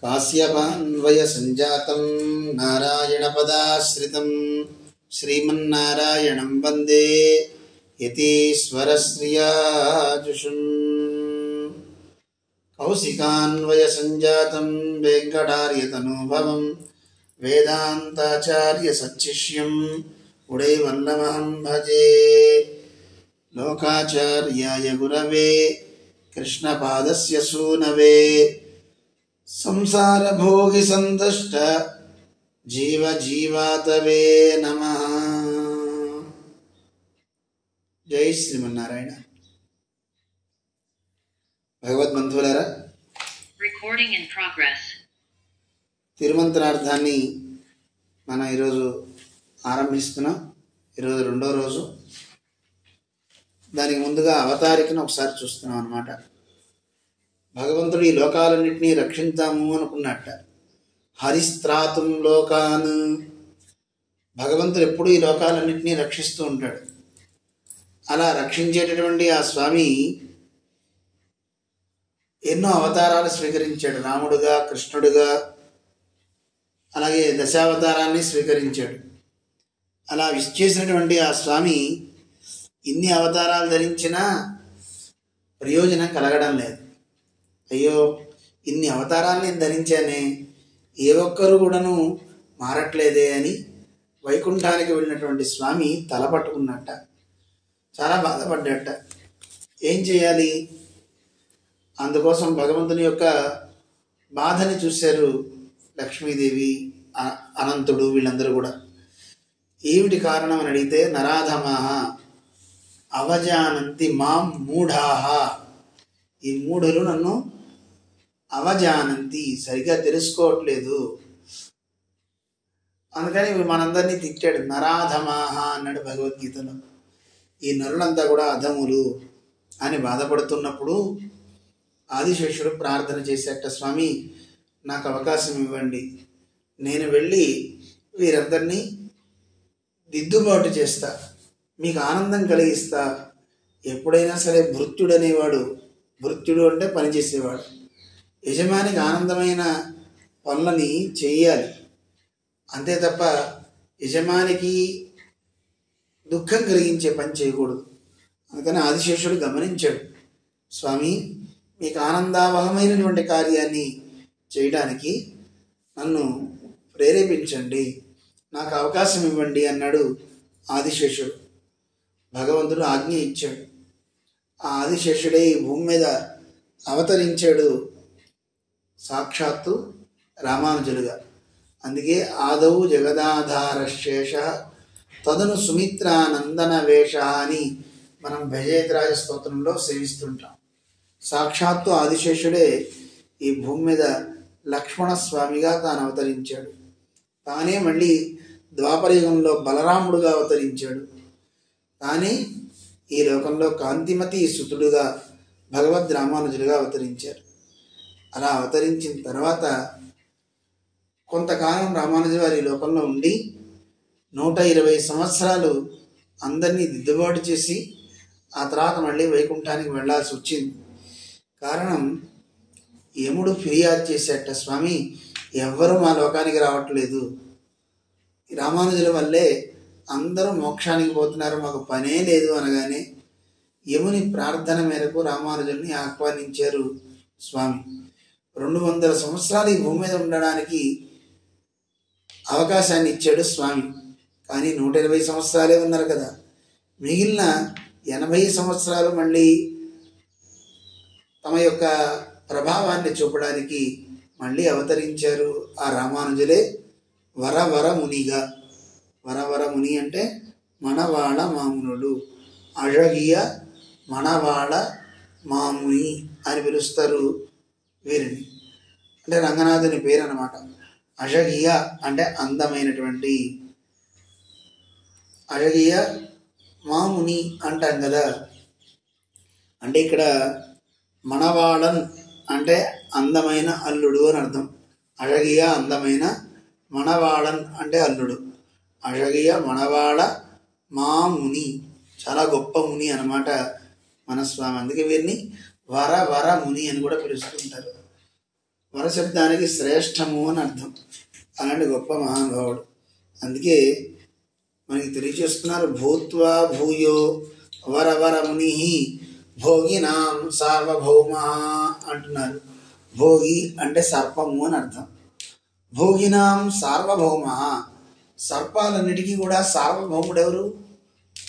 काश्यपान्वयसञ्जातं नारायणपदाश्रितं श्रीमन्नारायणं वन्दे यतीश्वरश्रियाजुषम् कौशिकान्वयसञ्जातं वेङ्कटार्यतनूभवं वेदान्ताचार्यसच्छिष्यम् उडैवल्लभं भजे। लोकाचार्याय गुरवे कृष्णपादस्य सूनवे संसार भोगि संतुष्ट जीव जीवातवे नमः। जय श्रीमन्नारायण। భగవద్బంధువులారా, రికార్డింగ్ ఇన్ ప్రోగ్రెస్ తిరుమంత్రార్థాన్ని మనం ఈరోజు ఆరంభిస్తున్నాం. ఈరోజు రెండో రోజు. దానికి ముందుగా అవతారికను ఒకసారి చూస్తున్నాం అన్నమాట. భగవంతుడు ఈ లోకాలన్నింటినీ రక్షించాము అనుకున్నట్ట. హరిస్త్రాతుం లోకాన్, భగవంతుడు ఎప్పుడూ ఈ లోకాలన్నింటినీ రక్షిస్తూ ఉంటాడు. అలా రక్షించేటటువంటి ఆ స్వామి ఎన్నో అవతారాలు స్వీకరించాడు. రాముడుగా, కృష్ణుడుగా, అలాగే దశావతారాన్ని స్వీకరించాడు. అలా విచ్చేసినటువంటి ఆ స్వామి ఇన్ని అవతారాలు ధరించినా ప్రయోజనం కలగడం లేదు. అయ్యో, ఇన్ని అవతారాలు నేను ధరించానే, ఏ ఒక్కరు కూడాను మారట్లేదే అని వైకుంఠానికి వెళ్ళినటువంటి స్వామి తల పట్టుకున్నట్ట. చాలా బాధపడ్డట. ఏం చేయాలి? అందుకోసం భగవంతుని యొక్క బాధని చూశారు లక్ష్మీదేవి, అనంతుడు, వీళ్ళందరూ కూడా. ఏమిటి కారణం అని అడిగితే, నరాధమాహ అవజానంతి మాం మూఢాహ, ఈ మూఢులు నన్ను అవజానంతి, సరిగ్గా తెలుసుకోవట్లేదు. అందుకని మనందరినీ తిట్టాడు. నరాధమాహ అన్నాడు భగవద్గీతలో. ఈ నరులంతా కూడా అధములు అని బాధపడుతున్నప్పుడు ఆదిశేషుడు ప్రార్థన చేసేట, స్వామి నాకు అవకాశం ఇవ్వండి, నేను వెళ్ళి వీరందరినీ దిద్దుబాటు చేస్తా, మీకు ఆనందం కలిగిస్తా. ఎప్పుడైనా సరే భృత్యుడు అనేవాడు, భృత్యుడు అంటే పనిచేసేవాడు, యజమానికి ఆనందమైన పనులని చేయాలి, అంతే తప్ప యజమానికి దుఃఖం కలిగించే పని చేయకూడదు. అందుకని ఆదిశేషుడు గమనించాడు, స్వామి మీకు ఆనందావహమైనటువంటి కార్యాన్ని చేయడానికి నన్ను ప్రేరేపించండి, నాకు అవకాశం ఇవ్వండి అన్నాడు ఆదిశేషుడు. భగవంతుడు ఆజ్ఞ ఇచ్చాడు. ఆ ఆదిశేషుడే ఈ భూమి మీద అవతరించాడు సాక్షాత్తు రామానుజులుగా. అందుకే ఆదౌ జగదాధారశేష తదను సుమిత్రానందన వేష అని మనం భజేతరాజ స్తోత్రంలో సేవిస్తుంటాం. సాక్షాత్తు ఆదిశేషుడే ఈ భూమి మీద లక్ష్మణస్వామిగా తాను అవతరించాడు. తానే మళ్ళీ ద్వాపరయుగంలో బలరాముడుగా అవతరించాడు. తానే ఈ లోకంలో కాంతిమతి సుతుడుగా భగవద్ రామానుజులుగా అవతరించారు. అలా అవతరించిన తర్వాత కొంతకాలం రామానుజు వారి లోకంలో ఉండి 120 సంవత్సరాలు అందరినీ దిద్దుబాటు చేసి ఆ తర్వాత మళ్ళీ వైకుంఠానికి వెళ్ళాల్సి వచ్చింది. కారణం, యముడు ఫిర్యాదు చేసేట, స్వామి ఎవ్వరూ మా లోకానికి రావట్లేదు, రామానుజుల వల్లే అందరూ మోక్షానికి పోతున్నారు, మాకు పనే లేదు అనగానే యముని ప్రార్థన మేరకు రామానుజుల్ని ఆహ్వానించారు స్వామి. 200 సంవత్సరాలు ఈ భూమి మీద ఉండడానికి అవకాశాన్ని ఇచ్చాడు స్వామి. కానీ 120 సంవత్సరాలే ఉన్నారు కదా, మిగిలిన 80 సంవత్సరాలు మళ్ళీ తమ యొక్క ప్రభావాన్ని చూపడానికి మళ్ళీ అవతరించారు ఆ రామానుజులే వరవర మునిగా. వరవర ముని అంటే మనవాళ మామునుడు, అழగియ మనవాళ మాముని అని పిలుస్తారు వీరిని. అంటే రంగనాథుని పేరు అన్నమాట. అழగియ అంటే అందమైనటువంటి, అழగియ మాముని అంటాం కదా. అంటే ఇక్కడ మనవాళన్ అంటే అందమైన అల్లుడు అని అర్థం. అழగియ అందమైన, మనవాళన్ అంటే అల్లుడు. అழగియ మనవాళ మాముని, చాలా గొప్ప ముని అన్నమాట మన స్వామి. అందుకే వీరిని వర వర ముని అని కూడా పిలుస్తుంటారు. వరశబ్దానికి శ్రేష్టము అని అర్థం. అలాంటి గొప్ప మహానుభావుడు. అందుకే మనకి తెలియజేస్తున్నారు, భూత్వా భూయో వరవర ముని భోగినాం సార్వభౌమ అంటున్నారు. భోగి అంటే సర్పము అని అర్థం. భోగినాం సార్వభౌమ, సర్పాలన్నిటికీ కూడా సార్వభౌముడు ఎవరు?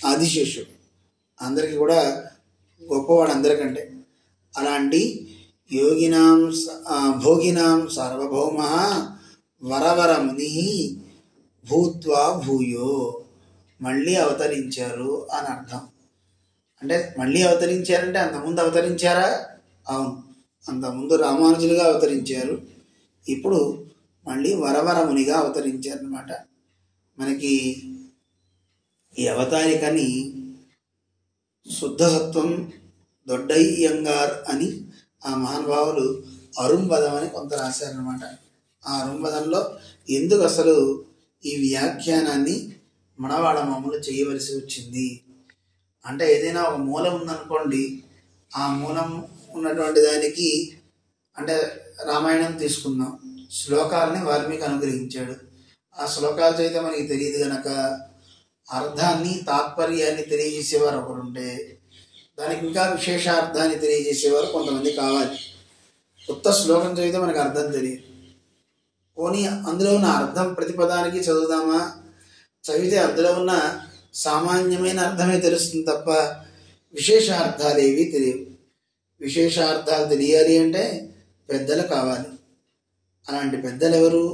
ఆదిశేషుడు. అందరికీ కూడా గొప్పవాడు అందరికంటే. అలాంటి యోగినాం భోగినాం సార్వభౌమ వరవర ముని భూత్వా భూయో, మళ్ళీ అవతరించారు అని అర్థం. అంటే మళ్ళీ అవతరించారంటే అంతకుముందు అవతరించారా? అవును, అంతకుముందు రామానుజులుగా అవతరించారు, ఇప్పుడు మళ్ళీ వరవర మునిగా అవతరించారనమాట. మనకి ఈ అవతారికని శుద్ధసత్వం దొడ్డయ్యంగార్ అని ఆ మహానుభావులు అరుంబదం అని కొంత రాశారనమాట. ఆ అరుంబదంలో ఎందుకు అసలు ఈ వ్యాఖ్యానాన్ని మనవాళ్ళ మామూలు చేయవలసి వచ్చింది అంటే, ఏదైనా ఒక మూలం ఉందనుకోండి, ఆ మూలం ఉన్నటువంటి దానికి అంటే రామాయణం తీసుకుందాం, శ్లోకాలని వాల్మీకి అనుగ్రహించాడు. ఆ శ్లోకాలు చదివితే మనకి తెలియదు కనుక అర్థాన్ని తాత్పర్యాన్ని తెలియజేసేవారు ఒకరుంటే, దానికి ఇంకా విశేషార్థాన్ని తెలియజేసేవారు కొంతమంది కావాలి. కొత్త శ్లోకం చదివితే మనకు అర్థం తెలియదు. పోనీ అందులో ఉన్న అర్థం ప్రతిపదానికి చదువుదామా, చదివితే అందులో ఉన్న సామాన్యమైన అర్థమే తెలుస్తుంది తప్ప విశేషార్థాలు ఏవి తెలియవు. విశేషార్థాలు తెలియాలి అంటే పెద్దలు కావాలి. అలాంటి పెద్దలు ఎవరు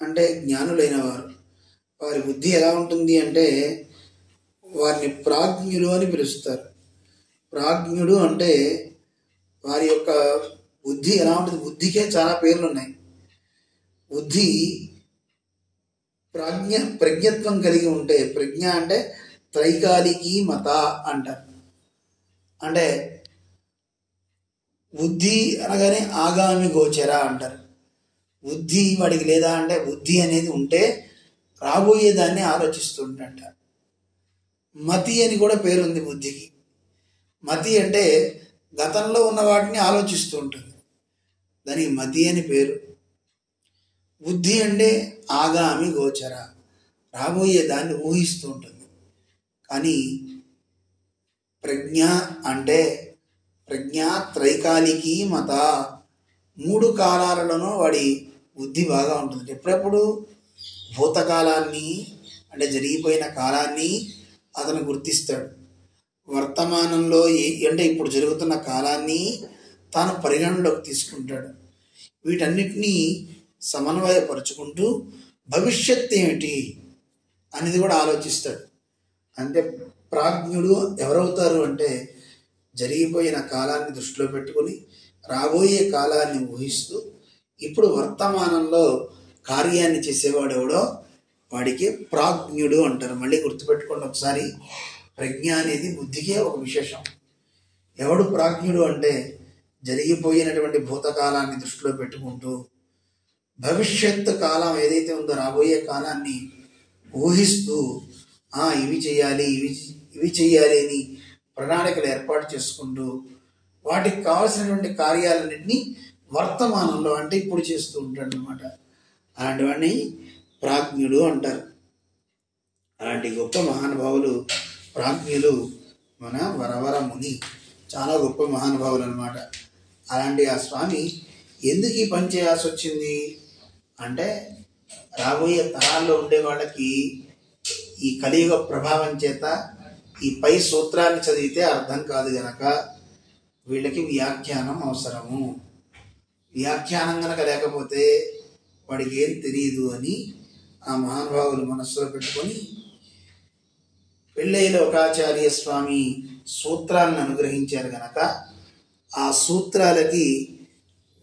అంటే జ్ఞానులైన వారు. వారి బుద్ధి ఎలా ఉంటుంది అంటే వారిని ప్రాజ్ఞులు అని పిలుస్తారు. ప్రాజ్ఞుడు అంటే వారి యొక్క బుద్ధి ఎలా ఉంటుంది? బుద్ధికే చాలా పేర్లు ఉన్నాయి. బుద్ధి ప్రజ్ఞత్వం కలిగి ఉంటే, ప్రజ్ఞ అంటే త్రైకాలికీ మత అంటారు. అంటే బుద్ధి అనగానే ఆగామి గోచర అంటారు. బుద్ధి వాడికి లేదా అంటే బుద్ధి అనేది ఉంటే రాబోయేదాన్ని ఆలోచిస్తుంట. మతి అని కూడా పేరుంది బుద్ధికి. మతి అంటే గతంలో ఉన్న వాటిని ఆలోచిస్తూ ఉంటుంది, దానికి మతి అని పేరు. బుద్ధి అంటే ఆగామి గోచర, రాబోయే దాన్ని ఊహిస్తూ ఉంటుంది. కానీ ప్రజ్ఞ అంటే ప్రజ్ఞ త్రైకాలికీ మత, 3 కాలాలలోనూ వాడి బుద్ధి బాగా ఉంటుంది. ఎప్పుడెప్పుడు భూతకాలాన్ని అంటే జరిగిపోయిన కాలాన్ని అతను గుర్తిస్తాడు, వర్తమానంలో అంటే ఇప్పుడు జరుగుతున్న కాలాన్ని తాను పరిగణలోకి తీసుకుంటాడు. వీటన్నిటినీ సమన్వయపరుచుకుంటూ భవిష్యత్ ఏమిటి అనేది కూడా ఆలోచిస్తాడు. అంటే ప్రాజ్ఞుడు ఎవరవుతారు అంటే జరిగిపోయిన కాలాన్ని దృష్టిలో పెట్టుకొని రాబోయే కాలాన్ని ఊహిస్తూ ఇప్పుడు వర్తమానంలో కార్యాన్ని చేసేవాడు ఎవడో వాడికి ప్రాజ్ఞుడు అంటారు. మళ్ళీ గుర్తుపెట్టుకోండి ఒకసారి, ప్రజ్ఞ అనేది బుద్ధికే ఒక విశేషం. ఎవడు ప్రాజ్ఞుడు అంటే జరిగిపోయినటువంటి భూతకాలాన్ని దృష్టిలో పెట్టుకుంటూ భవిష్యత్తు కాలం ఏదైతే ఉందో రాబోయే కాలాన్ని ఊహిస్తూ ఇవి చేయాలి ఇవి చేయాలి అని ప్రణాళికలు ఏర్పాటు చేసుకుంటూ వాటికి కావాల్సినటువంటి కార్యాలన్నింటినీ వర్తమానంలో అంటే ఇప్పుడు చేస్తూ ఉంటాడు అనమాట. అలాంటి వాడిని ప్రాజ్ఞుడు అంటారు. అలాంటి గొప్ప మహానుభావులు ప్రాజ్ఞులు మన వరవర ముని, చాలా గొప్ప మహానుభావులు అనమాట. అలాంటి ఆ స్వామి ఎందుకు ఈ పని చేయాల్సి వచ్చింది అంటే, రాబోయే తరాల్లో ఉండే వాళ్ళకి ఈ కలియుగ ప్రభావం చేత ఈ పై సూత్రాన్ని చదివితే అర్థం కాదు గనక వీళ్ళకి వ్యాఖ్యానం అవసరము. వ్యాఖ్యానం గనక లేకపోతే వాడికి ఏం తెలియదు అని ఆ మహానుభావులు మనస్సులో పెట్టుకొని పెళ్ళై లోకాచార్య స్వామి సూత్రాలను అనుగ్రహించారు గనక ఆ సూత్రాలకి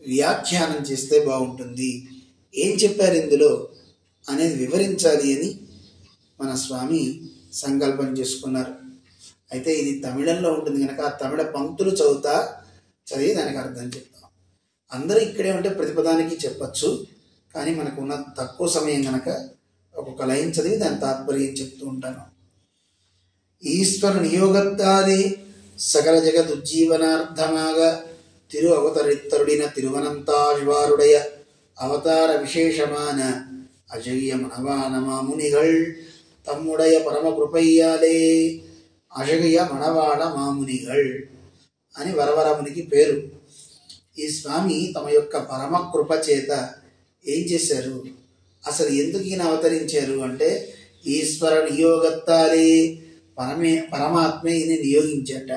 వ్యాఖ్యానం చేస్తే బాగుంటుంది, ఏం చెప్పారు ఇందులో అనేది వివరించాలి అని మన స్వామి సంకల్పం చేసుకున్నారు. అయితే ఇది తమిళంలో ఉంటుంది కనుక ఆ తమిళ పంక్తులు చదివి దానికి అర్థం చెప్తాం. అందరూ ఇక్కడే ఉంటే ప్రతిపదానికి చెప్పచ్చు, కానీ మనకు ఉన్న తక్కువ సమయం కనుక ఒక్కొక్క లైన్ చదివి దాని తాత్పర్యం చెప్తూ ఉంటాను. ఈశ్వర నియోగత్తాది సకల జగదుజ్జీవనార్థమాగ திரு அவதரித்தருடின திருவனந்தாழ்வாருடைய அவதார விசேஷமான அழகிய மணவாள மாமுனிகள் తమ్ముడయ పరమ కృపయ్యాలే అజగయ మనవాడ మామునిగల్ అని వరవరమునికి పేరు. ఈ స్వామి తమ యొక్క పరమ కృప చేత ఏం చేశారు, అసలు ఎందుకు ఈయన అవతరించారు అంటే ఈశ్వర నియోగత్తాలే పరమాత్మే ఈయన నియోగించట.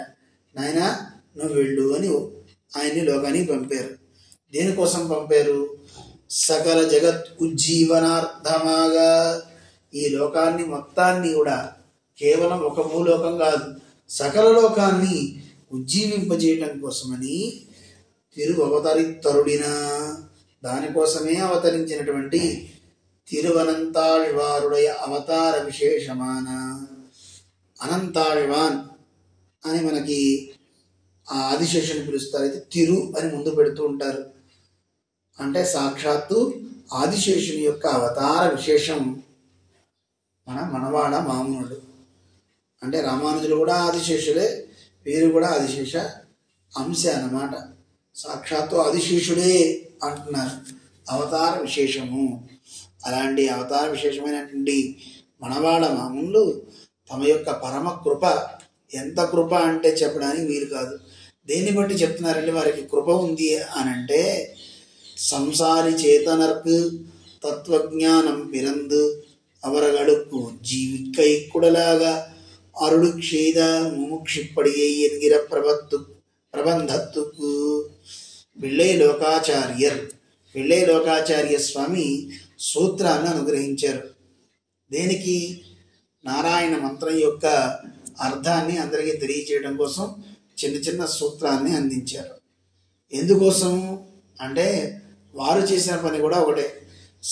నాయన నువ్వు వెళ్ళు అని ఆయన్ని లోకానికి పంపారు. దేనికోసం పంపారు? సకల జగత్ ఉజ్జీవనార్థమాగా, ఈ లోకాన్ని మొత్తాన్ని కూడా కేవలం ఒక భూలోకం కాదు, సకల లోకాన్ని ఉజ్జీవింపజేయటం కోసమని తిరువవతరిత్తరుడిన, దానికోసమే అవతరించినటువంటి తిరువనంతాళ్వారుడయ అవతార విశేషమాన. అనంతాళ్వాన్ అని మనకి ఆ ఆదిశేషుని పిలుస్తారు. అయితే తిరు అని ముందు పెడుతూ ఉంటారు. అంటే సాక్షాత్తు ఆదిశేషుని యొక్క అవతార విశేషం మన మనవాడ మామునుడు. అంటే రామానుజులు కూడా ఆదిశేషులే, వీరు కూడా ఆదిశేష అంశ అన్నమాట. సాక్షాత్తు ఆదిశేషుడే అంటున్నారు అవతార విశేషము. అలాంటి అవతార విశేషమైనటువంటి మనవాడ మాములు తమ యొక్క పరమ కృప, ఎంత కృప అంటే చెప్పడానికి వీలు కాదు. దేన్ని బట్టి చెప్తున్నారంటే వారికి కృప ఉంది అని అంటే, సంసారి చేతనర్కు తత్వజ్ఞానం పిరందు அவர்களுக்கு ஜீவிக்கை குடலாக அருள் செய்த முமுட்சிப்படியை என்கிற பிரபந்தத்துக்கு పిళ్ళై లోకాచార్య స్వామి సూత్రాన్ని అనుగ్రహించారు. దేనికి? నారాయణ మంత్రం యొక్క అర్థాన్ని అందరికీ తెలియచేయడం కోసం చిన్న చిన్న సూత్రాన్ని అందించారు. ఎందుకోసం అంటే వారు చేసిన పని కూడా ఒకటే.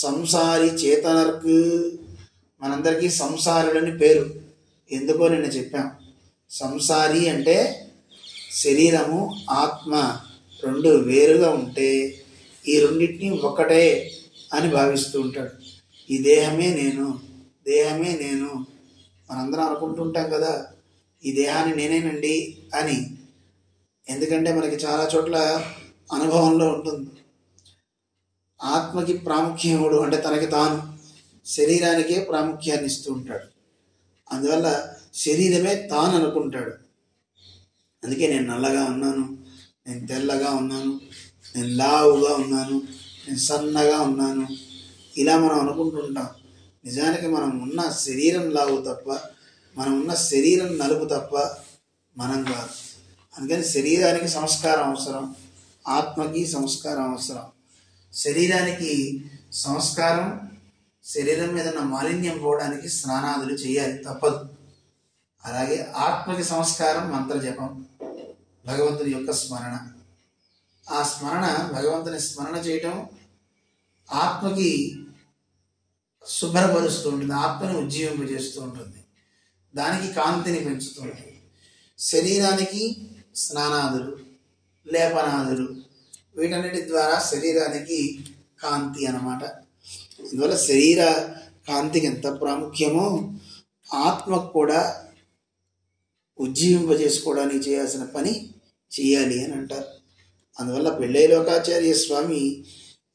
సంసారి చేతనర్కు, మనందరికీ సంసారులని పేరు. ఎందుకో నిన్న చెప్పాం. సంసారి అంటే శరీరము ఆత్మ రెండు వేరుగా ఉంటే ఈ రెండింటినీ ఒకటే అని భావిస్తూ ఉంటాడు. ఈ దేహమే నేను, దేహమే నేను మనందరం అనుకుంటుంటాం కదా, ఈ దేహాన్ని నేనేనండి అని. ఎందుకంటే మనకి చాలా చోట్ల అనుభవంలో ఉంటుంది. ఆత్మకి ప్రాముఖ్యముడు అంటే తనకి తాను, శరీరానికే ప్రాముఖ్యాన్ని ఇస్తూ ఉంటాడు. అందువల్ల శరీరమే తాను అనుకుంటాడు. అందుకే నేను నల్లగా ఉన్నాను, నేను తెల్లగా ఉన్నాను, నేను లావుగా ఉన్నాను, నేను సన్నగా ఉన్నాను, ఇలా మనం అనుకుంటుంటాం. నిజానికి మనం ఉన్న శరీరం లావు తప్ప, మనం ఉన్న శరీరం నలుపు తప్ప మనం కాదు. అందుకని శరీరానికి సంస్కారం అవసరం, ఆత్మకి సంస్కారం అవసరం. శరీరానికి సంస్కారం, శరీరం మీద ఉన్న మాలిన్యం పోవడానికి స్నానాదులు చేయాలి, తప్పదు. అలాగే ఆత్మకి సంస్కారం మంత్రజపం, భగవంతుని యొక్క స్మరణ. ఆ స్మరణ, భగవంతుని స్మరణ చేయటం ఆత్మకి శుభ్రపరుస్తూ ఉంటుంది, ఆత్మని ఉజ్జీవింపజేస్తూ ఉంటుంది, దానికి కాంతిని పెంచుతూ ఉంటుంది. శరీరానికి స్నానాదులు, లేపనాదులు, వీటన్నిటి ద్వారా శరీరానికి కాంతి అన్నమాట. అందువల్ల శరీర కాంతికి ఎంత ప్రాముఖ్యమో ఆత్మకు కూడా ఉజ్జీవింపజేసుకోవడానికి చేయాల్సిన పని చేయాలి అని అంటారు. అందువల్ల పిళ్ళై లోకాచార్య స్వామి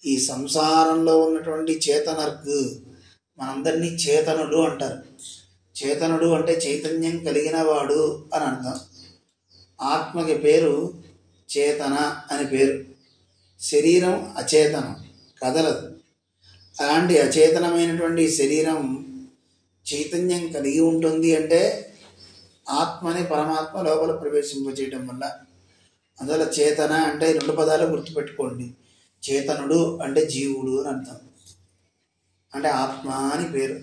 ఈ సంసారంలో ఉన్నటువంటి చేతనర్కు, మనందరినీ చేతనుడు అంటారు. చేతనుడు అంటే చైతన్యం కలిగిన వాడు అని అర్థం. ఆత్మకి పేరు చేతన అని పేరు. శరీరం అచేతనం, కదలదు. అలాంటి అచేతనమైనటువంటి శరీరం చైతన్యం కలిగి ఉంటుంది అంటే ఆత్మని పరమాత్మ లోపల ప్రవేశింపజేయటం వల్ల. అందువల్ల చేతన అంటే రెండు పదాలు గుర్తుపెట్టుకోండి. చేతనుడు అంటే జీవుడు అని అర్థం, అంటే ఆత్మ అని పేరు.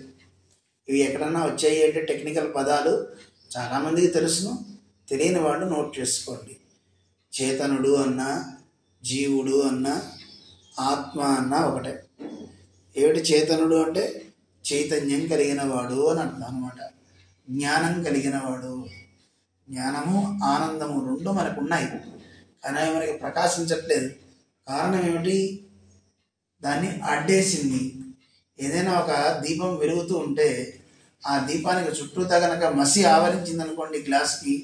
ఇవి ఎక్కడన్నా వచ్చాయి అంటే టెక్నికల్ పదాలు చాలామందికి తెలుసును, తెలియని వాళ్ళు నోట్ చేసుకోండి. చేతనుడు అన్నా, జీవుడు అన్నా, ఆత్మ అన్నా ఒకటే. ఏమిటి చేతనుడు అంటే చైతన్యం కలిగిన వాడు అని అర్థం అనమాట. జ్ఞానం కలిగిన వాడు. జ్ఞానము ఆనందము రెండు మనకు ఉన్నాయి, కానీ అవి మనకి ప్రకాశించట్లేదు. కారణం ఏమిటి? దాన్ని అడ్డేసింది. ఏదైనా ఒక దీపం వెలుగుతూ ఉంటే ఆ దీపానికి చుట్టూతా కనుక మసి ఆవరించింది అనుకోండి గ్లాస్కి,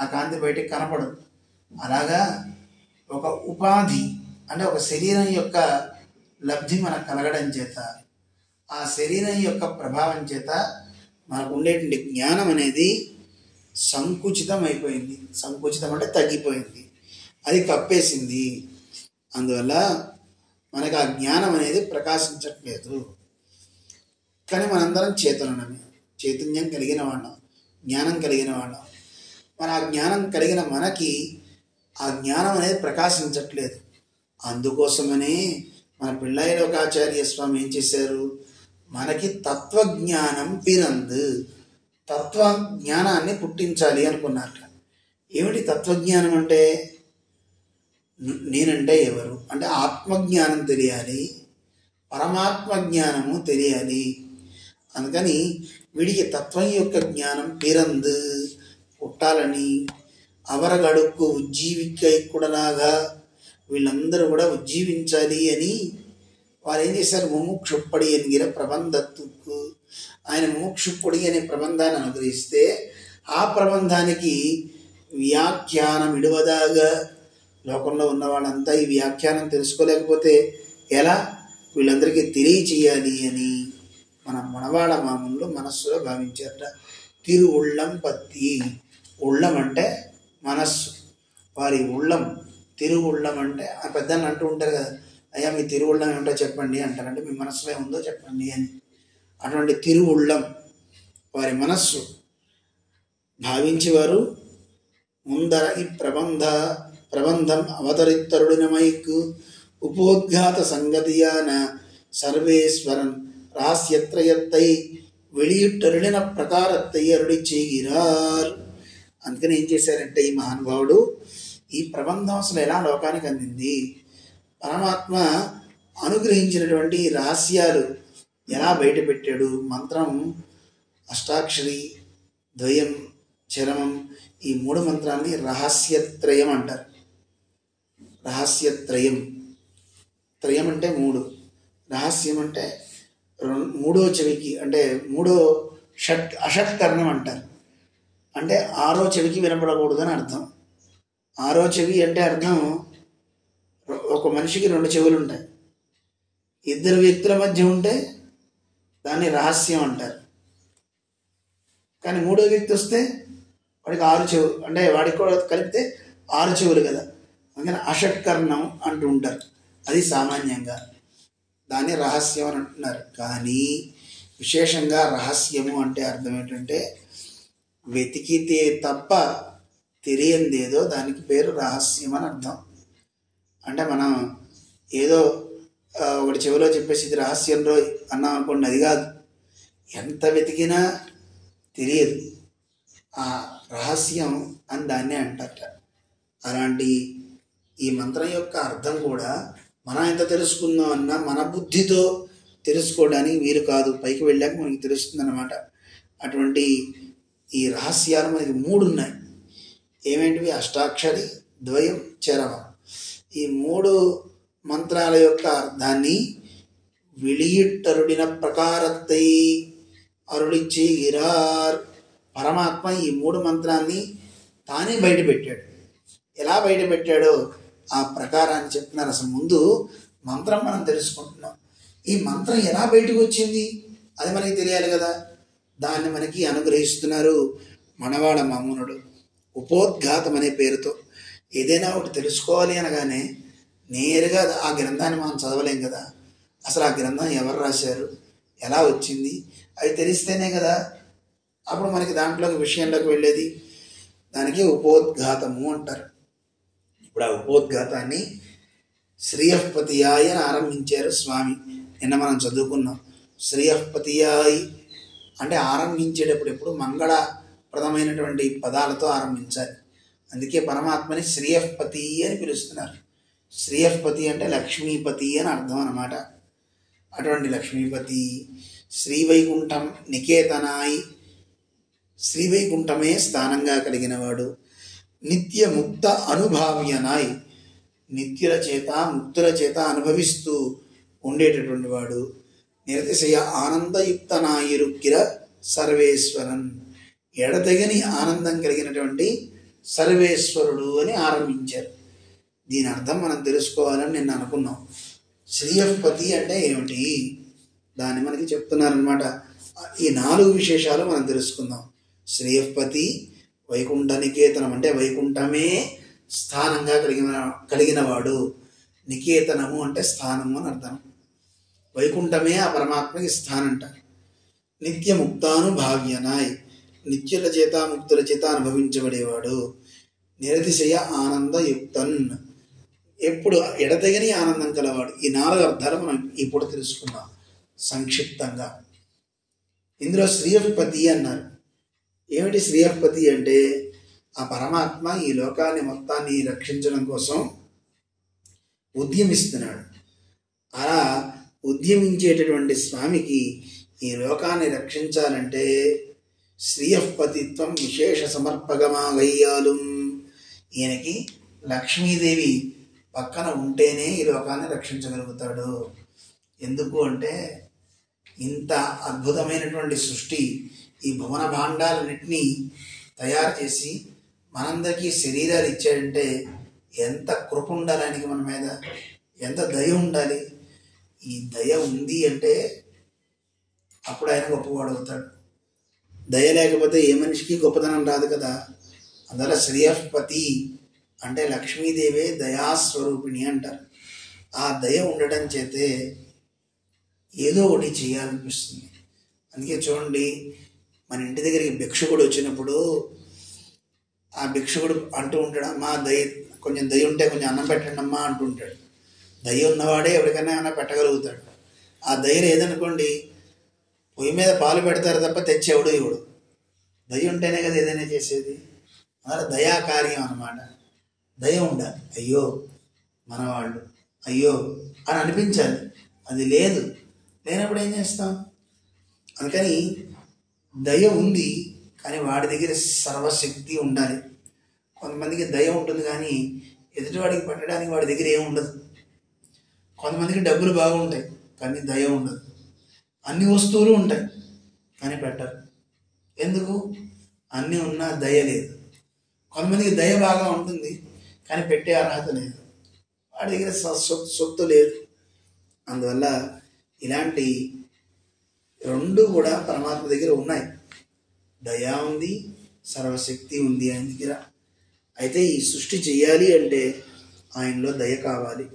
ఆ కాంతి బయటికి కనపడదు. అలాగా ఒక ఉపాధి అంటే ఒక శరీరం యొక్క లబ్ధి మనకు కలగడం చేత, ఆ శరీరం యొక్క ప్రభావం చేత మనకు ఉండేటువంటి జ్ఞానం అనేది సంకుచితం అయిపోయింది. సంకుచితం అంటే తగ్గిపోయింది, అది కప్పేసింది. అందువల్ల మనకు ఆ జ్ఞానం అనేది ప్రకాశించట్లేదు. కానీ మనందరం చేతనమే, చైతన్యం కలిగిన వాళ్ళం, జ్ఞానం కలిగిన వాళ్ళం. మన ఆ జ్ఞానం కలిగిన మనకి ఆ జ్ఞానం అనేది ప్రకాశించట్లేదు. అందుకోసమనే మన పిళ్ళైలోకాచార్య స్వామి ఏం చేశారు, మనకి తత్వజ్ఞానం పిరందు, తత్వజ్ఞానాన్ని పుట్టించాలి అనుకున్నట్ల. ఏమిటి తత్వజ్ఞానం అంటే? నేనంటే ఎవరు అంటే ఆత్మజ్ఞానం తెలియాలి, పరమాత్మ జ్ఞానము తెలియాలి. అందుకని వీడికి తత్వం యొక్క జ్ఞానం పిరందు పుట్టాలని, అవరగడుక్కు ఉజ్జీవికై కూడాలాగా వీళ్ళందరూ కూడా ఉజ్జీవించాలి అని వారు ఏం చేశారు, ముముక్షుప్పడి ఎన్గిర ప్రబంధత్తుకు, ఆయన ముముక్షుప్పడి అనే ప్రబంధాన్ని అనుగ్రహిస్తే ఆ ప్రబంధానికి వ్యాఖ్యానం ఇడువదాగా లోకంలో ఉన్న వాళ్ళంతా ఈ వ్యాఖ్యానం తెలుసుకోలేకపోతే ఎలా, వీళ్ళందరికీ తెలియచేయాలి అని మన మనవాళ్ళ మామూలు మనస్సులో భావించారట. తిరు ఉళ్ళం పత్తి, ఉళ్ళం అంటే మనస్సు, వారి ఉళ్ళం, తిరు ఉళ్ళం అంటే ఆ పెద్దలు అంటూ ఉంటారు కదా, అయ్యా మీ తిరు ఉళ్ళం ఏమిటో చెప్పండి అంటారు, అంటే మీ మనస్సులో ఏముందో చెప్పండి అని. అటువంటి తిరు ఉళ్ళం వారి మనస్సు భావించి వారు ముందర ఈ ప్రబంధం అవతరిత్తరుడినమైకు ఉపోద్ఘాత సంగతియాన సర్వేశ్వరన్ రాస్యత్రయత్తై வெளியிட்டருளின ప్రకారత్తై అరుడి చేగిరార్. అందుకని ఏం చేశారంటే ఈ మహానుభావుడు ఈ ప్రబంధం అసలు ఎలా లోకానికి అందింది, పరమాత్మ అనుగ్రహించినటువంటి రహస్యాలు ఎలా బయటపెట్టాడు. మంత్రం అష్టాక్షరి, ద్వయం, చరమం, ఈ 3 మంత్రాన్ని రహస్యత్రయం అంటారు. రహస్యత్రయం, త్రయం అంటే 3, రహస్యం అంటే 3వ చెవికి, అంటే 3వ అషట్కర్ణం అంటారు, అంటే 6వ చెవికి వినపడకూడదు అని అర్థం. 6వ చెవి అంటే అర్థం ఒక మనిషికి 2 చెవులు ఉంటాయి, 2 వ్యక్తుల మధ్య ఉంటే దాన్ని రహస్యం అంటారు. కానీ 3వ వ్యక్తి వస్తే వాడికి 6 చెవులు, అంటే వాడికి కూడా కలిపితే 6 చెవులు కదా, అందుకని అషట్కర్ణం అంటూ ఉంటారు. అది సామాన్యంగా దాన్ని రహస్యం అని అంటున్నారు. కానీ విశేషంగా రహస్యము అంటే అర్థం ఏంటంటే వెతికితే తప్ప తెలియందేదో దానికి పేరు రహస్యం అని అర్థం. అంటే మనం ఏదో ఒకటి చెవిలో చెప్పేసి ఇది రహస్యం రో అన్నాం అనుకోండి, అది కాదు. ఎంత వెతికినా తెలియదు, ఆ రహస్యం అని దాన్నే అంటారట. అలాంటి ఈ మంత్రం యొక్క అర్థం కూడా మనం ఎంత తెలుసుకుందాం అన్నా మన బుద్ధితో తెలుసుకోవడానికి వీలు కాదు, పైకి వెళ్ళాక మనకి తెలుస్తుంది అన్నమాట. అటువంటి ఈ రహస్యాలు మనకి 3 ఉన్నాయి. ఏమేంటివి? అష్టాక్షరి, ద్వయం, చరమం. ఈ 3 మంత్రాల యొక్క అర్థాన్ని வெளியிட்டருడిన ప్రకారత్తై అరుడిచ్చి ఇరార్, పరమాత్మ ఈ 3 మంత్రాన్ని తానే బయటపెట్టాడు. ఎలా బయటపెట్టాడో ఆ ప్రకారాన్ని చెప్తున్నారు. అసలు ముందు మంత్రం మనం తెలుసుకుంటున్నాం, ఈ మంత్రం ఎలా బయటకు వచ్చింది అది మనకి తెలియాలి కదా. దాన్ని మనకి అనుగ్రహిస్తున్నారు మనవాడ మామూనుడు. ఉపోద్ఘాతం అనే పేరుతో ఏదైనా ఒకటి తెలుసుకోవాలి అనగానే నేరుగా ఆ గ్రంథాన్ని మనం చదవలేం కదా. అసలు ఆ గ్రంథం ఎవరు రాశారు, ఎలా వచ్చింది, అవి తెలిస్తేనే కదా అప్పుడు మనకి దాంట్లోకి విషయంలోకి వెళ్ళేది. దానికి ఉపోద్ఘాతము అంటారు. ఇప్పుడు ఆ ఉపోద్ఘాతాన్ని శ్రీయఃపతియాయ్ అని ఆరంభించారు స్వామి. నిన్న మనం చదువుకున్నాం. శ్రీయఃపతియాయ్ అంటే ఆరంభించేటప్పుడు ఎప్పుడు మంగళప్రదమైనటువంటి పదాలతో ఆరంభించాలి. అందుకే పరమాత్మని శ్రీయఃపతి అని పిలుస్తున్నారు. శ్రీయఃపతి అంటే లక్ష్మీపతి అని అర్థం అన్నమాట. అటువంటి లక్ష్మీపతి శ్రీవైకుంఠం నికేతనాయ్, శ్రీవైకుంఠమే స్థానంగా కలిగినవాడు. నిత్య ముక్త అనుభావ్యనాయ్, నిత్యుల చేత ముక్తుల చేత అనుభవిస్తూ ఉండేటటువంటి వాడు. నిరతిశయ ఆనందయుక్తనాయిరుక్కిర సర్వేశ్వరన్, ఎడతెగని ఆనందం కలిగినటువంటి సర్వేశ్వరుడు అని ఆరంభించారు. దీని అర్థం మనం తెలుసుకోవాలని నేను అనుకున్నాం. శ్రీయపతి అంటే ఏమిటి దాన్ని మనకి చెప్తున్నారనమాట. ఈ 4 విశేషాలు మనం తెలుసుకుందాం. శ్రీయపతి వైకుంఠ నికేతనం అంటే వైకుంఠమే స్థానంగా కలిగినవాడు. నికేతనము అంటే స్థానము అని అర్థం. వైకుంఠమే ఆ పరమాత్మకి స్థానంట. నిత్య ముక్తానుభావ్యనాయ్ నిత్యుల చేత ముక్తుల చేత అనుభవించబడేవాడు. నిరతిశయ ఆనందయుక్తన్ ఎప్పుడు ఎడతెగని ఆనందం కలవాడు. ఈ 4 అర్థాలు మనం ఇప్పుడు తెలుసుకుందాం సంక్షిప్తంగా. ఇందులో శ్రీయపతి అన్నారు. ఏమిటి శ్రీయపతి అంటే ఆ పరమాత్మ ఈ లోకాన్ని మొత్తాన్ని రక్షించడం కోసం ఉద్యమిస్తున్నాడు. అలా ఉద్యమించేటటువంటి స్వామికి ఈ లోకాన్ని రక్షించాలంటే శ్రీయపతిత్వం విశేష సమర్పగమాగయ్యాలు. ఈయనకి లక్ష్మీదేవి పక్కన ఉంటేనే ఈ లోకాన్ని రక్షించగలుగుతాడు. ఎందుకు అంటే ఇంత అద్భుతమైనటువంటి సృష్టి, ఈ భువన భాండాలన్నింటినీ తయారు చేసి మనందరికీ శరీరాలు ఇచ్చాడంటే ఎంత కృప ఉండాలి ఆయనకి మన మీద, ఎంత దయ ఉండాలి. ఈ దయ ఉంది అంటే అప్పుడు ఆయన గొప్పవాడు అవుతాడు. దయ లేకపోతే ఏ మనిషికి గొప్పతనం రాదు కదా. అందువల్ల శ్రీయపతి అంటే లక్ష్మీదేవే దయాస్వరూపిణి అంటారు. ఆ దయ ఉండటం చేతే ఏదో ఒకటి చేయాలనిపిస్తుంది. అందుకే చూడండి, మన ఇంటి దగ్గరికి భిక్షకుడు వచ్చినప్పుడు ఆ భిక్షకుడు అంటూ ఉంటాడు, అమ్మా దయ కొంచెం దయ ఉంటే కొంచెం అన్నం పెట్టండి అమ్మా అంటుంటాడు. దయ ఉన్నవాడే ఎవరికైనా అన్నం పెట్టగలుగుతాడు. ఆ దయ లేదనుకోండి, పొయ్యి మీద పాలు పెడతారు తప్ప తెచ్చేవాడు ఇవ్వడు. దయ ఉంటేనే కదా ఏదైనా చేసేది. అలా దయా కార్యం అన్నమాట. దయ ఉండాలి. అయ్యో మనవాళ్ళు అయ్యో అని అనిపించాలి. అది లేదు, లేనప్పుడు ఏం చేస్తాం? అందుకని దయ ఉంది, కానీ వాడి దగ్గర సర్వశక్తి ఉండాలి. కొంతమందికి దయ ఉంటుంది కానీ ఎదుటివాడికి పెట్టడానికి వాడి దగ్గర ఏమి ఉండదు. కొంతమందికి డబ్బులు బాగుంటాయి కానీ దయ ఉండదు. అన్ని వస్తువులు ఉంటాయి కానీ పెట్టరు. ఎందుకు? అన్నీ ఉన్నా దయ లేదు. కొంతమందికి దయ బాగా ఉంటుంది కానీ పెట్టే అర్హత లేదు, వాడి దగ్గర సొత్తు లేదు. అందువల్ల ఇలాంటి 2 కూడా పరమాత్మ దగ్గర ఉన్నాయి. దయ ఉంది, సర్వశక్తి ఉంది ఆయన దగ్గర. అయితే ఈ సృష్టి చెయ్యాలి అంటే ఆయనలో దయ కావాలి.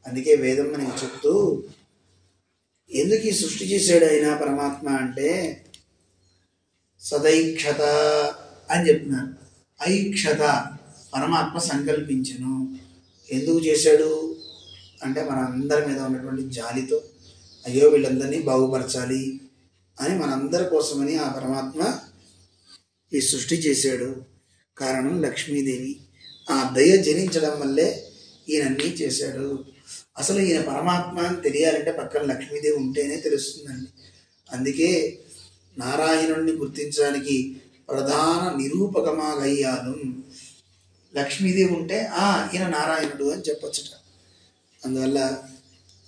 అందుకే వేదం మనకి చెప్తూ ఎందుకు ఈ సృష్టి చేశాడు ఆయన పరమాత్మ అంటే సదైక్షత అని చెప్తున్నారు. ఐక్షత పరమాత్మ సంకల్పించను. ఎందుకు చేశాడు అంటే మన అందరి మీద ఉన్నటువంటి జాలితో, అయ్యో వీళ్ళందరినీ బాగుపరచాలి అని మనందరి కోసమని ఆ పరమాత్మ ఈ సృష్టి చేశాడు. కారణం లక్ష్మీదేవి. ఆ దయ జనించడం వల్లే ఈయనన్నీ చేశాడు. అసలు ఈయన పరమాత్మ అని తెలియాలంటే పక్కన లక్ష్మీదేవి ఉంటేనే తెలుస్తుందండి. అందుకే నారాయణుణ్ణి గుర్తించడానికి ప్రధాన నిరూపకమాగయ్యాలు. లక్ష్మీదేవి ఉంటే ఈయన నారాయణుడు అని చెప్పొచ్చుట. అందువల్ల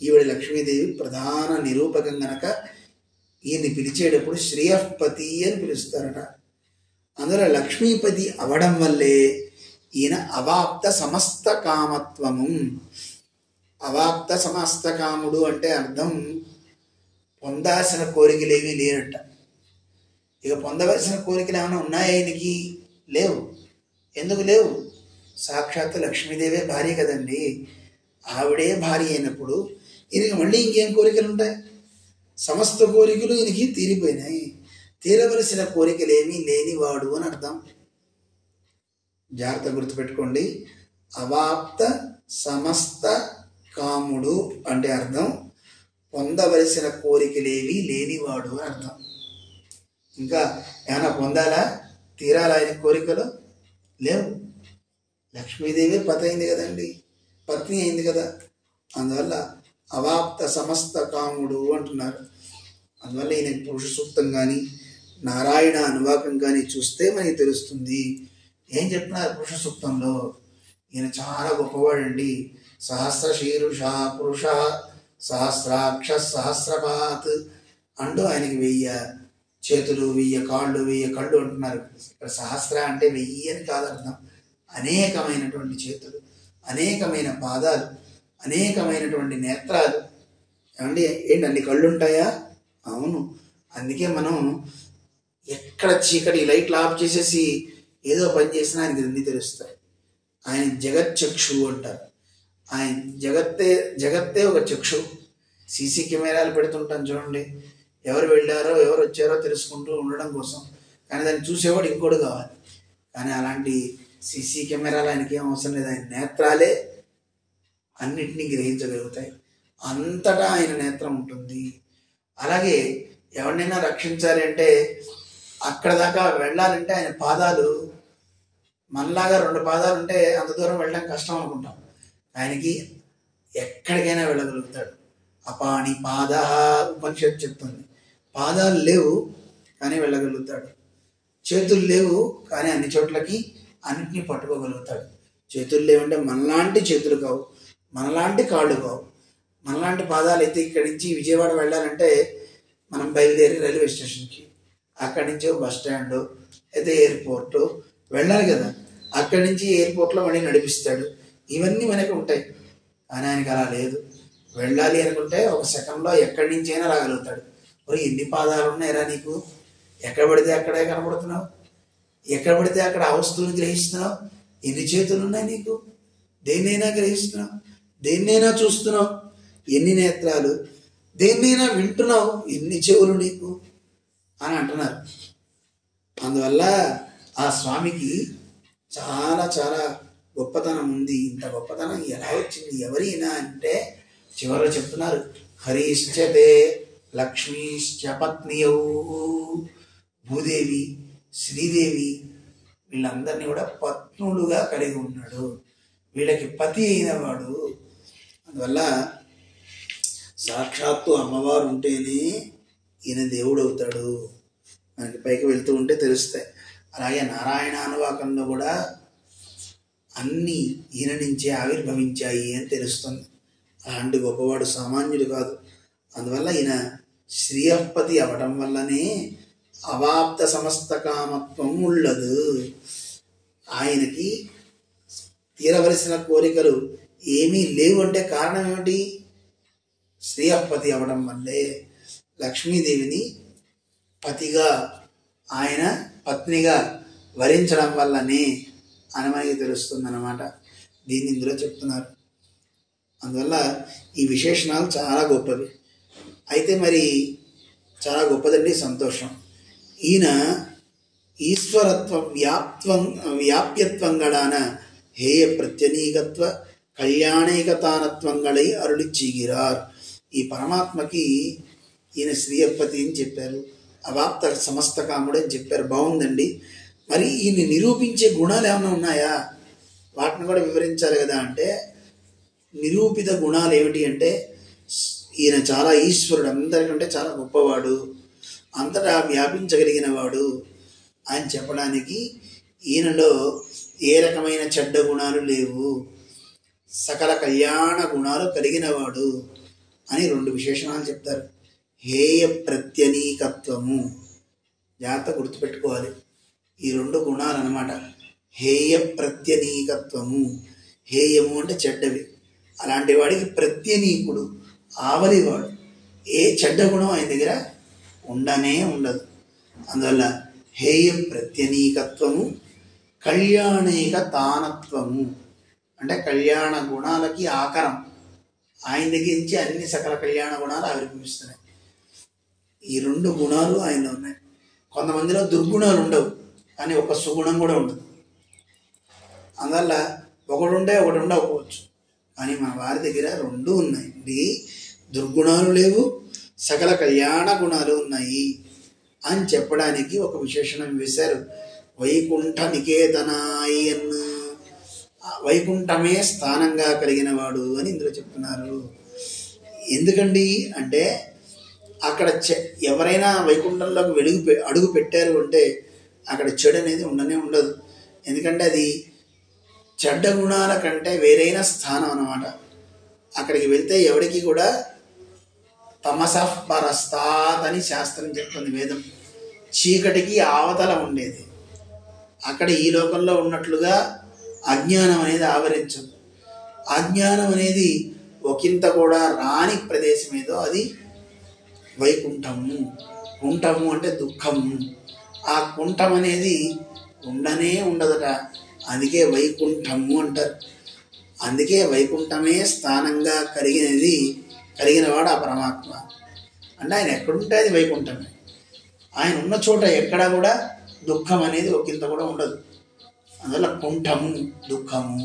ఈవిడ లక్ష్మీదేవి ప్రధాన నిరూపకం గనక ఈయన్ని పిలిచేటప్పుడు శ్రీయపతి అని పిలుస్తారట. అందులో లక్ష్మీపతి అవడం వల్లే ఈయన అవాప్త సమస్త కామత్వము. అవాప్త సమస్త కాముడు అంటే అర్థం పొందాల్సిన కోరికలేవి లేనట్ట. ఇక పొందవలసిన కోరికలు ఏమైనా ఉన్నాయా ఈయనకి? లేవు. ఎందుకు లేవు? సాక్షాత్తు లక్ష్మీదేవే భార్య కదండి. ఆవిడే భార్య అయినప్పుడు ఈయనకి మళ్ళీ ఇంకేం కోరికలు ఉంటాయి? సమస్త కోరికలు ఈయనకి తీరిపోయినాయి. తీరవలసిన కోరికలేమీ లేనివాడు అని అర్థం. జాగ్రత్త గుర్తుపెట్టుకోండి. అవాప్త సమస్త కాముడు అంటే అర్థం పొందవలసిన కోరికలేవి లేనివాడు అని అర్థం. ఇంకా ఏమైనా పొందాలా, తీరాలా ఆయన కోరికలు? లేవు. లక్ష్మీదేవి పతి అయింది కదండి, పత్ని అయింది కదా. అందువల్ల అవాప్త సమస్త కాముడు అంటున్నారు. అందువల్ల ఈయన పురుష సూక్తం కానీ నారాయణ అనువాకం కానీ చూస్తే మనకి తెలుస్తుంది. ఏం చెప్పినారు పురుష సూక్తంలో? ఈయన చాలా గొప్పవాడండి. సహస్ర శీరుష పురుష సహస్రాక్ష సహస్రపాత్ అంటూ ఆయనకి 1000 చేతులు, 1000 కాళ్ళు, 1000 కళ్ళు అంటున్నారు. ఇక్కడ సహస్ర అంటే 1000 అని కాదు అర్థం. అనేకమైనటువంటి చేతులు, అనేకమైన పాదాలు, అనేకమైనటువంటి నేత్రాలు. ఏమండి ఏంటండి కళ్ళు ఉంటాయా? అవును. అందుకే మనం ఎక్కడ చీకటి లైట్లు ఆఫ్ చేసేసి ఏదో పని చేసినా ఆయనకి అన్నీ తెలుస్తాయి. ఆయన జగచ్చక్షు అంటారు. ఆయన జగత్తే ఒక చక్షు. సీసీ కెమెరాలు పెడుతుంటాం చూడండి, ఎవరు వెళ్ళారో ఎవరు వచ్చారో తెలుసుకుంటూ ఉండడం కోసం. కానీ దాన్ని చూసేవాడు ఇంకోటి కావాలి. కానీ అలాంటి సీసీ కెమెరాలు ఆయనకి ఏం అవసరం లేదు. ఆయన నేత్రాలే అన్నిటినీ గ్రహించగలుగుతాయి. అంతటా ఆయన నేత్రం ఉంటుంది. అలాగే ఎవరినైనా రక్షించాలి అంటే అక్కడ దాకా వెళ్ళాలంటే ఆయన పాదాలు, మనలాగా 2 పాదాలు ఉంటే అంత దూరం వెళ్ళడం కష్టం అనుకుంటాం. ఆయనకి ఎక్కడికైనా వెళ్ళగలుగుతాడు. అపాని పాద ఉపనిషత్తు చెప్తుంది. పాదాలు లేవు కానీ వెళ్ళగలుగుతాడు. చేతులు లేవు కానీ అన్ని చోట్లకి అన్నిటినీ పట్టుకోగలుగుతాడు. చేతులు లేవంటే మనలాంటి చేతులు కావు, మనలాంటి కాళ్ళు కావు. మనలాంటి పాదాలు అయితే ఇక్కడి నుంచి విజయవాడ వెళ్ళాలంటే మనం బయలుదేరి రైల్వే స్టేషన్కి, అక్కడి నుంచి బస్ స్టాండు అయితే ఎయిర్పోర్టు వెళ్ళాలి కదా. అక్కడి నుంచి ఎయిర్పోర్ట్లో మళ్ళీ నడిపిస్తాడు. ఇవన్నీ మనకి ఉంటాయి. కానీ ఆయనకి అలా లేదు. వెళ్ళాలి అనుకుంటే ఒక సెకండ్లో ఎక్కడి నుంచి అయినా రాగలుగుతాడు. మరి ఎన్ని పాదాలు ఉన్నాయిరా నీకు? ఎక్కడ పడితే అక్కడే కనపడుతున్నావు, ఎక్కడ పడితే అక్కడ ఆ వస్తువుని గ్రహిస్తున్నావు. ఎన్ని చేతులు ఉన్నాయి నీకు? దేన్నైనా గ్రహిస్తున్నావు, దేన్నైనా చూస్తున్నావు. ఎన్ని నేత్రాలు, దేన్నైనా వింటున్నావు. ఎన్ని చెవులు నీకు అని అంటున్నారు. అందువల్ల ఆ స్వామికి చాలా చాలా గొప్పతనం ఉంది. ఇంత గొప్పతనం ఎలా వచ్చింది ఎవరైనా అంటే చివరిలో చెప్తున్నారు, హరిశ్చతే లక్ష్మీశ్చ పత్నియౌ. భూదేవి, శ్రీదేవి వీళ్ళందరినీ కూడా పత్నులుగా కలిగి ఉన్నాడు. వీళ్ళకి పతి అయిన వాడు. అందువల్ల సాక్షాత్తు అమ్మవారు ఉంటేనే ఈయన దేవుడు అవుతాడు. మనకి పైకి వెళ్తూ ఉంటే తెలుస్తాయి. అలాగే నారాయణ అనువాకంలో కూడా అన్నీ ఈయన నుంచే ఆవిర్భవించాయి అని తెలుస్తుంది. అలాంటి గొప్పవాడు సామాన్యుడు కాదు. అందువల్ల ఈయన శ్రీయపతి అవడం వల్లనే అవాప్త సమస్త కామత్వం ఉళ్ళదు. ఆయనకి తీరవలసిన కోరికలు ఏమీ లేవు అంటే కారణం ఏమిటి? శ్రీయపతి అవడం వల్లే. లక్ష్మీదేవిని పతిగా, ఆయన పత్నిగా వరించడం వల్లనే అని మనకి తెలుస్తుంది అన్నమాట. దీన్ని ఇందులో చెప్తున్నారు. అందువల్ల ఈ విశేషణాలు చాలా గొప్పవి. అయితే మరి చాలా గొప్పదండి, సంతోషం. ఈయన ఈశ్వరత్వ వ్యాప్యత్వంగళాన హేయ ప్రత్యనీకత్వ కళ్యాణైకతానత్వంగళై అరుళి చీగిరార్. ఈ పరమాత్మకి ఈయన శ్రీయపతి అని చెప్పారు, అవాప్త సమస్త కాముడు అని చెప్పారు. బాగుందండి. మరి ఈయన్ని నిరూపించే గుణాలు ఏమైనా ఉన్నాయా? వాటిని కూడా వివరించాలి కదా. అంటే నిరూపిత గుణాలు ఏమిటి అంటే ఈయన చాలా ఈశ్వరుడు, అందరికంటే చాలా గొప్పవాడు, అంతటా వ్యాపించగలిగిన వాడు అని చెప్పడానికి ఈయనలో ఏ రకమైన చెడ్డ గుణాలు లేవు, సకల కళ్యాణ గుణాలు కలిగినవాడు అని 2 విశేషణాలు చెప్తారు. హేయ ప్రత్యనీకత్వము, జాగ్రత్త గుర్తుపెట్టుకోవాలి. ఈ 2 గుణాలు అన్నమాట. హేయ ప్రత్యనీకత్వము, హేయము అంటే చెడ్డవి, అలాంటి వాడికి ప్రత్యనీకుడు, ఆవలివాడు. ఏ చెడ్డ గుణం ఆయన దగ్గర ఉండనే ఉండదు. అందువల్ల హేయ ప్రత్యనీకత్వము, కళ్యాణైక తానత్వము అంటే కళ్యాణ గుణాలకి ఆకరం. ఆయన దగ్గర నుంచి అన్ని సకల కళ్యాణ గుణాలు ఆవిర్భవిస్తున్నాయి. ఈ 2 గుణాలు ఆయనలో ఉన్నాయి. కొంతమందిలో దుర్గుణాలు ఉండవు, కానీ ఒక సుగుణం కూడా ఉండదు. అందువల్ల ఒకటి ఉండకపోవచ్చు, కానీ మన వారి దగ్గర 2 ఉన్నాయి. దుర్గుణాలు లేవు, సకల కళ్యాణ గుణాలు ఉన్నాయి అని చెప్పడానికి ఒక విశేషణం వేశారు. వైకుంఠ నికేతనాయన్, వైకుంఠమే స్థానంగా కలిగిన వాడు అని ఇందులో చెప్తున్నారు. ఎందుకండి అంటే అక్కడ ఎవరైనా వైకుంఠంలోకి అడుగు పెట్టారు అంటే అక్కడ చెడు అనేది ఉండనే ఉండదు. ఎందుకంటే అది చెడ్డ గుణాల కంటే వేరైన స్థానం అన్నమాట. అక్కడికి వెళ్తే ఎవరికి కూడా తమసః పరస్తాత్ అని శాస్త్రం చెప్తుంది, వేదం. చీకటికి ఆవతల ఉండేది. అక్కడ ఈ లోకంలో ఉన్నట్లుగా అజ్ఞానం అనేది ఆవరించదు. అజ్ఞానం అనేది ఒకంత కూడా రాని ప్రదేశం ఏదో అది వైకుంఠము. కుంఠము అంటే దుఃఖము. ఆ కుంఠం అనేది ఉండనే ఉండదట, అందుకే వైకుంఠము అంటారు. అందుకే వైకుంఠమే స్థానంగా కలిగినవాడు ఆ పరమాత్మ. అంటే ఆయన ఎక్కడుంటే అది వైకుంఠమే. ఆయన ఉన్న చోట ఎక్కడా కూడా దుఃఖం అనేది ఒకంత కూడా ఉండదు. అందువల్ల కుంఠము దుఃఖము,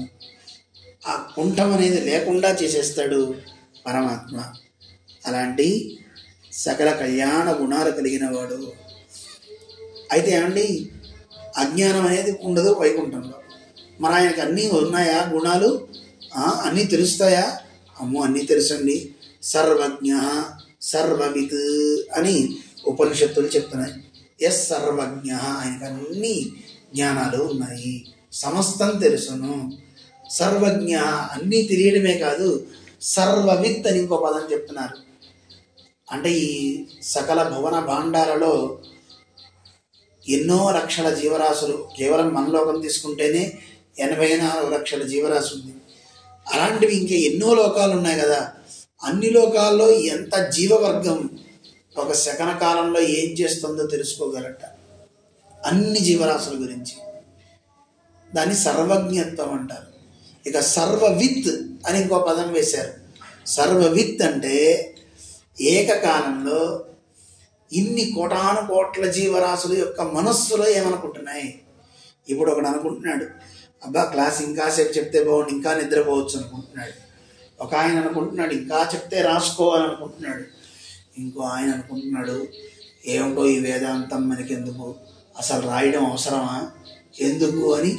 ఆ కుంఠం అనేది లేకుండా చేసేస్తాడు పరమాత్మ. అలాంటి సకల కళ్యాణ గుణాలు కలిగిన వాడు. అయితే ఏమండి, అజ్ఞానం అనేది ఉండదు వైకుంఠంలో. మరి ఆయనకు అన్నీ ఉన్నాయా గుణాలు? అన్నీ తెలుస్తాయా? అమ్మో, అన్నీ తెలుసండి. సర్వజ్ఞ సర్వవిత్ అని ఉపనిషత్తులు చెప్తున్నాయి. ఎస్ సర్వజ్ఞ, ఆయనకు అన్ని జ్ఞానాలు ఉన్నాయి, సమస్తం తెలుసును. సర్వజ్ఞ, అన్నీ తెలియడమే కాదు, సర్వవిత్ అని ఇంకో పదం చెప్తున్నారు. అంటే ఈ సకల భువన భాండాలలో ఎన్నో లక్షల జీవరాశులు, కేవలం మన లోకం తీసుకుంటేనే 84 లక్షల జీవరాశి ఉంది. అలాంటివి ఇంకా ఎన్నో లోకాలు ఉన్నాయి కదా. అన్ని లోకాల్లో ఎంత జీవవర్గం ఒక సెకన కాలంలో ఏం చేస్తుందో తెలుసుకోగలట, అన్ని జీవరాశుల గురించి. దాన్ని సర్వజ్ఞత్వం అంటారు. ఇక సర్వవిత్ అని ఇంకో పదం వేశారు. సర్వవిత్ అంటే ఏకకాలంలో ఇన్ని కోటాను కోట్ల జీవరాశుల యొక్క మనస్సులో ఏమనుకుంటున్నాయి. ఇప్పుడు ఒకడు అనుకుంటున్నాడు, అబ్బా క్లాస్ ఇంకాసేపు చెప్తే బాగుండు, ఇంకా నిద్రపోవచ్చు అనుకుంటున్నాడు. ఒక ఆయన అనుకుంటున్నాడు, ఇంకా చెప్తే రాసుకోవాలనుకుంటున్నాడు. ఇంకో ఆయన అనుకుంటున్నాడు, ఏమిటో ఈ వేదాంతం మనకెందుకు, అసలు రాయడం అవసరమా, ఎందుకు అని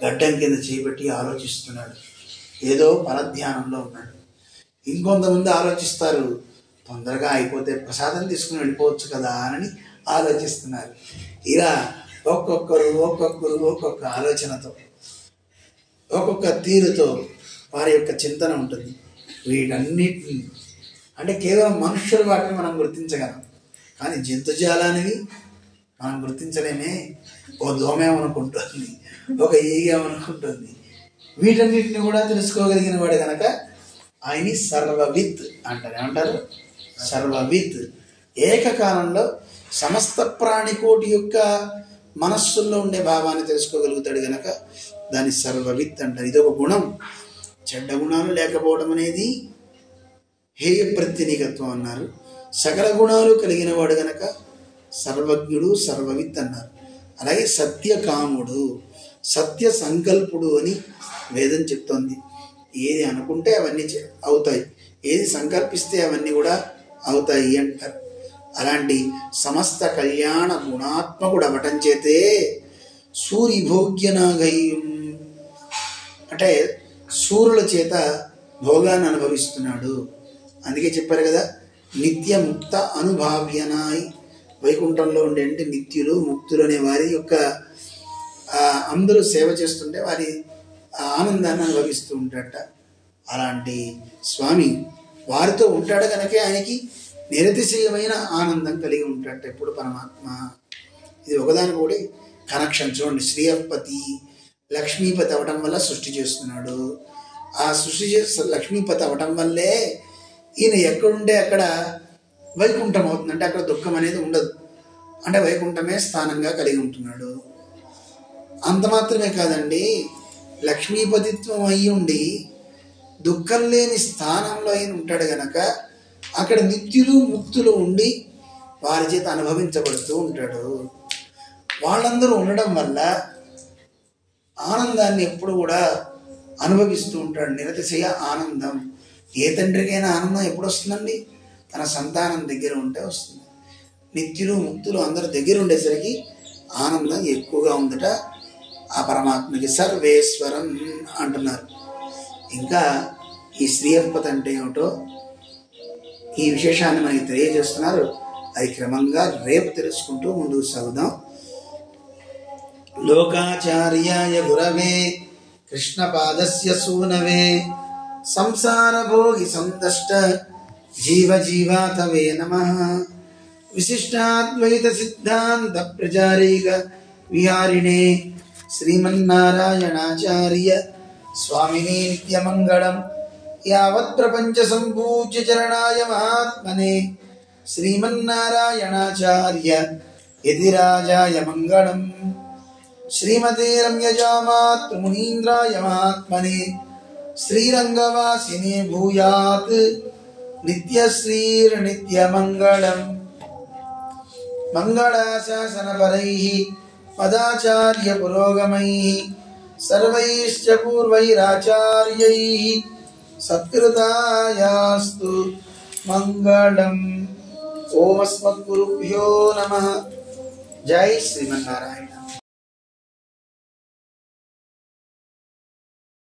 గడ్డం కింద చేపెట్టి ఆలోచిస్తున్నాడు. ఏదో పరధ్యానంలో ఉన్నాడు. ఇంకొంతమంది ఆలోచిస్తారు, తొందరగా అయిపోతే ప్రసాదం తీసుకుని వెళ్ళిపోవచ్చు కదా అని ఆలోచిస్తున్నారు. ఇలా ఒక్కొక్కరు ఒక్కొక్క ఆలోచనతో, ఒక్కొక్క తీరుతో వారి యొక్క చింతన ఉంటుంది. వీటన్నిటిని అంటే కేవలం మనుష్యులు వాటిని మనం గుర్తించగలం, కానీ జంతుజాలానివి మనం గుర్తించలేమే. ఓ దోమేమనుకుంటుంది, ఒక ఈగేమనుకుంటుంది. వీటన్నిటిని కూడా తెలుసుకోగలిగిన వాడు కనుక ఆయన్ని సర్వవిత్ అంటారు. ఏమంటారు? సర్వవిత్. ఏకకాలంలో సమస్త ప్రాణికోటి యొక్క మనస్సుల్లో ఉండే భావాన్ని తెలుసుకోగలుగుతాడు కనుక దాన్ని సర్వవిత్ అంటారు. ఇది ఒక గుణం. చెడ్డ గుణాలు లేకపోవడం అనేది హేయ ప్రత్యనికత్వం అన్నారు. సకల గుణాలు కలిగిన వాడు గనక సర్వజ్ఞుడు సర్వవిత్ అన్నారు. అలాగే సత్యకాముడు, సత్య సంకల్పుడు అని వేదం చెప్తోంది. ఏది అనుకుంటే అవన్నీ అవుతాయి, ఏది సంకల్పిస్తే అవన్నీ కూడా అవుతాయి అంటారు. అలాంటి సమస్త కళ్యాణ గుణాత్మకుడు అవటం చేతే సూరిభోగ్యనాగయ్యం అంటే సూర్యుల చేత భోగాన్ని అనుభవిస్తున్నాడు. అందుకే చెప్పారు కదా, నిత్య ముక్త అనుభావ్యనాయ్. వైకుంఠంలో ఉండే అంటే నిత్యులు ముక్తులు అనే వారి యొక్క అందరూ సేవ చేస్తుంటే వారి ఆనందాన్ని అనుభవిస్తూ ఉంటాడట. అలాంటి స్వామి వారితో ఉంటాడు కనుక ఆయనకి నిరతిశయమైన ఆనందం కలిగి ఉంటాడట ఎప్పుడు పరమాత్మ. ఇది ఒకదాని కూడా కనెక్షన్ చూడండి. శ్రీయపతి లక్ష్మీపతి అవటం వల్ల సృష్టి చేస్తున్నాడు. ఆ సృష్టి లక్ష్మీపతి అవటం వల్లే ఈయన ఎక్కడుంటే అక్కడ వైకుంఠం అవుతుంది. అంటే అక్కడ దుఃఖం అనేది ఉండదు, అంటే వైకుంఠమే స్థానంగా కలిగి ఉంటున్నాడు. అంత మాత్రమే కాదండి, లక్ష్మీపతిత్వం అయి ఉండి దుఃఖం లేని స్థానంలో అయిన ఉంటాడు గనక అక్కడ నిత్యులు ముక్తులు ఉండి వారి చేత అనుభవించబడుతూ ఉంటాడు. వాళ్ళందరూ ఉండడం వల్ల ఆనందాన్ని ఎప్పుడు కూడా అనుభవిస్తూ ఉంటాడు. నిరతిశయ ఆనందం. ఏ తండ్రికైనా ఆనందం ఎప్పుడు వస్తుందండి? తన సంతానం దగ్గర ఉంటే వస్తుంది. నిత్యులు ముక్తులు అందరూ దగ్గర ఉండేసరికి ఆనందం ఎక్కువగా ఉందట ఆ పరమాత్మకి. సర్వేశ్వరం అంటున్నారు. ఇంకా ఈ శ్రీయపతి అంటే ఏమిటో ఈ విశేషాన్ని మనకి తెలియజేస్తున్నారు. అది క్రమంగా రేపు తెలుసుకుంటూ ముందుకు సాగుదాం. లోకాచార్యాయ గురవే కృష్ణపాదస్య సూనవే సంసార భోగి సందష్ట జీవ జీవాతవే నమః. విశిష్టాద్వైత సిద్ధాంత ప్రచారీక విహారిణే శ్రీమన్నారాయణాచార్య स्वामिने नित्यमङ्गलम् यावत् प्रपञ्च सम्पूज्य चरणाय महात्मने श्रीमन्नारायणाचार्य यतिराजाय मङ्गलम् श्रीमते रम्यजामातृमुनीन्द्राय महात्मने श्रीरङ्गवासिने भूयात् नित्यश्रीर्नित्यमङ्गलम् मङ्गलाशासनपरैः पदाचार्य पुरोगमैः सर्वैश्च पूर्वैराचार्यैः सत्कृतायास्तु मङ्गलम्। ओम अस्मद्गुरुभ्यो नमः। जय श्रीमन्नारायण।